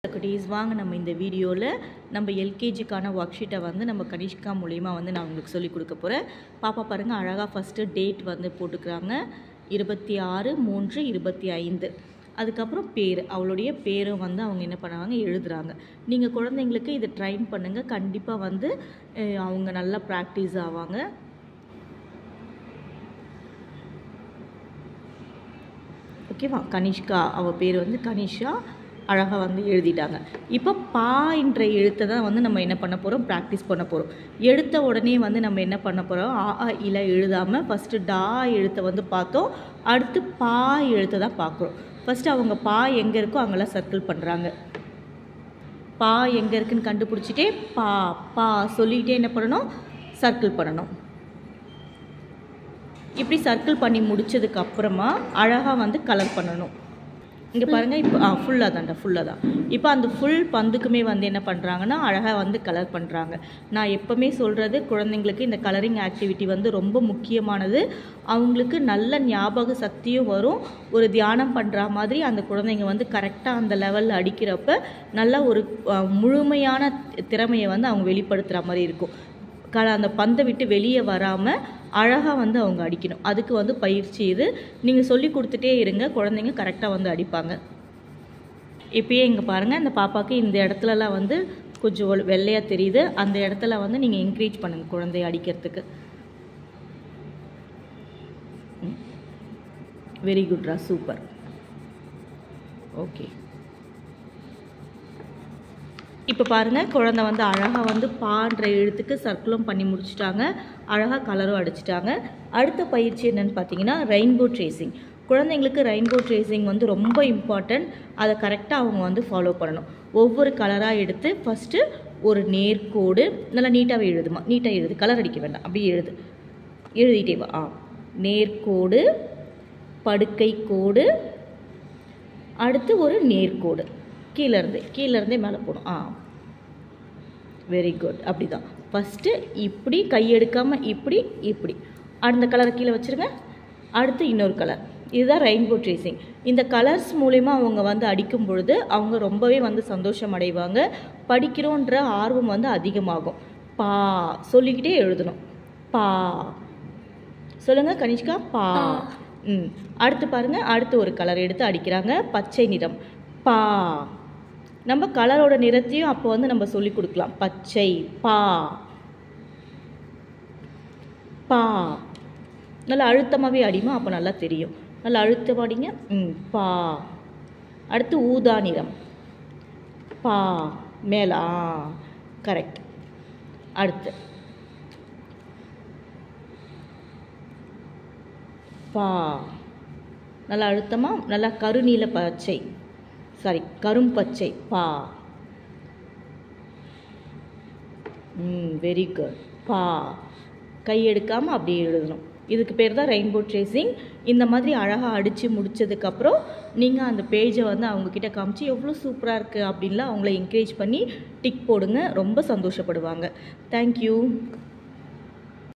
குட்டீஸ் வாங்க நம்ம இந்த வீடியோவில் நம்ம எல்கேஜிக்கான ஒர்க் ஷீட்டை வந்து நம்ம கனிஷ்கா மூலிமா வந்து நான் உங்களுக்கு சொல்லிக் கொடுக்க போகிறேன். பாப்பா பாருங்கள், அழகாக ஃபஸ்ட்டு டேட் வந்து போட்டுக்கிறாங்க 26/3/25. அதுக்கப்புறம் பேர், அவளுடைய பேரும் வந்து அவங்க என்ன பண்ணுவாங்க, எழுதுகிறாங்க. நீங்கள் குழந்தைங்களுக்கு இதை ட்ரைன் பண்ணுங்கள், கண்டிப்பாக வந்து அவங்க நல்லா ப்ராக்டிஸ் ஆவாங்க. ஓகேவா? கனிஷ்கா, அவள் பேர் வந்து கனிஷா, அழகாக வந்து எழுதிட்டாங்க. இப்போ பா என்ற எழுத்தை தான் வந்து நம்ம என்ன பண்ண போகிறோம், ப்ராக்டிஸ் பண்ண போகிறோம். எடுத்த உடனே வந்து நம்ம என்ன பண்ண போகிறோம், இல எழுதாமல் ஃபஸ்ட்டு டா எழுத்தை வந்து பார்த்தோம், அடுத்து பா எழுத்தை தான் பார்க்குறோம். ஃபஸ்ட்டு அவங்க பா எங்கே இருக்கோ அங்கெல்லாம் சர்க்கிள் பண்ணுறாங்க. பா எங்கே இருக்குன்னு கண்டுபிடிச்சிட்டே பா பா சொல்லிக்கிட்டே என்ன பண்ணணும், சர்க்கிள் பண்ணணும். இப்படி சர்க்கிள் பண்ணி முடித்ததுக்கப்புறமா அழகாக வந்து கலர் பண்ணணும். இங்கே பாருங்கள், இப்போ ஃபுல்லாக தான். இப்போ அந்த ஃபுல் பந்துக்குமே வந்து என்ன பண்ணுறாங்கன்னா அழகாக வந்து கலர் பண்ணுறாங்க. நான் எப்போவுமே சொல்கிறது, குழந்தைங்களுக்கு இந்த கலரிங் ஆக்டிவிட்டி வந்து ரொம்ப முக்கியமானது. அவங்களுக்கு நல்ல ஞாபக சக்தியும் வரும். ஒரு தியானம் பண்ணுற மாதிரி அந்த குழந்தைங்க வந்து கரெக்டாக அந்த லெவலில் அடிக்கிறப்ப நல்ல ஒரு முழுமையான திறமையை வந்து அவங்க வெளிப்படுத்துகிற மாதிரி இருக்கும். அந்த பந்தை விட்டு வெளியே வராமல் அழகாக வந்து அவங்க அடிக்கணும். அதுக்கு வந்து பயிற்சி இது. நீங்கள் சொல்லி கொடுத்துட்டே இருங்க, குழந்தைங்க கரெக்டாக வந்து அடிப்பாங்க. இப்போயே இங்கே பாருங்கள், இந்த பாப்பாவுக்கு இந்த இடத்துலலாம் வந்து கொஞ்சம் வெள்ளையாக தெரியுது. அந்த இடத்துல வந்து நீங்கள் என்கரேஜ் பண்ணுங்கள் குழந்தைய அடிக்கிறதுக்கு. Very குட்ரா, super. ஓகே, இப்போ பாருங்கள், குழந்தை வந்து அழகாக வந்து பான்ற எழுத்துக்கு சர்க்கிளும் பண்ணி முடிச்சுட்டாங்க, அழகாக கலரும் அடிச்சிட்டாங்க. அடுத்த பயிற்சி என்னென்னு பார்த்தீங்கன்னா ரெயின்போ ட்ரேசிங். குழந்தைங்களுக்கு ரெயின்போ ட்ரேசிங் வந்து ரொம்ப இம்பார்ட்டன்ட். அதை கரெக்டாக அவங்க வந்து ஃபாலோ பண்ணணும். ஒவ்வொரு கலராக எடுத்து ஃபஸ்ட்டு ஒரு நேர்கோடு, நல்லா நீட்டாகவே எழுதுமா, நீட்டாக எழுது, கலர் அடிக்க வேண்டாம், அப்படியே எழுதிட்டே வா. நேர்கோடு, படுக்கை கோடு, அடுத்து ஒரு நேர்கோடு, கீழேருந்தே மேலே போகணும். Very good. அப்படி தான் ஃபஸ்ட்டு இப்படி கையெடுக்காமல் இப்படி அந்த கலரை கீழே வச்சுருங்க. அடுத்து இன்னொரு கலர். இதுதான் ரெயின்போ ட்ரேசிங். இந்த கலர்ஸ் மூலிமா அவங்க வந்து அடிக்கும் பொழுது அவங்க ரொம்பவே வந்து சந்தோஷம் அடைவாங்க. படிக்கிறோன்ற ஆர்வம் வந்து அதிகமாகும். பா சொல்லிக்கிட்டே எழுதணும். பா சொல்லுங்கள் கனிஷ்கா, பா. அடுத்து பாருங்கள், அடுத்து ஒரு கலர் எடுத்து அடிக்கிறாங்க, பச்சை நிறம், பா. நம்ம கலரோட நிறத்தையும் அப்போ வந்து நம்ம சொல்லி கொடுக்கலாம். பச்சை, பா பா. நல்லா அழுத்தமாகவே அடிமா, அப்போ நல்லா தெரியும். நல்லா அழுத்தமாக அடிங்க. பா. அடுத்து ஊதா நிறம், பா, மேலா, கரெக்ட். அடுத்து பா, நல்லா அழுத்தமாக, நல்லா கருநீல பச்சை, கரும் பச்சை, பா. Very good. பா கை எடுக்காமல் அப்படியே எழுதணும். இதுக்கு பேர் தான் ரெயின்போ ட்ரேசிங். இந்த மாதிரி அழகாக அடித்து முடித்ததுக்கப்புறம் நீங்கள் அந்த பேஜை வந்து அவங்கக்கிட்ட காமிச்சு எவ்வளோ சூப்பராக இருக்குது அப்படின்லாம் அவங்கள என்கரேஜ் பண்ணி டிக் போடுங்க. ரொம்ப சந்தோஷப்படுவாங்க. தேங்க்யூ.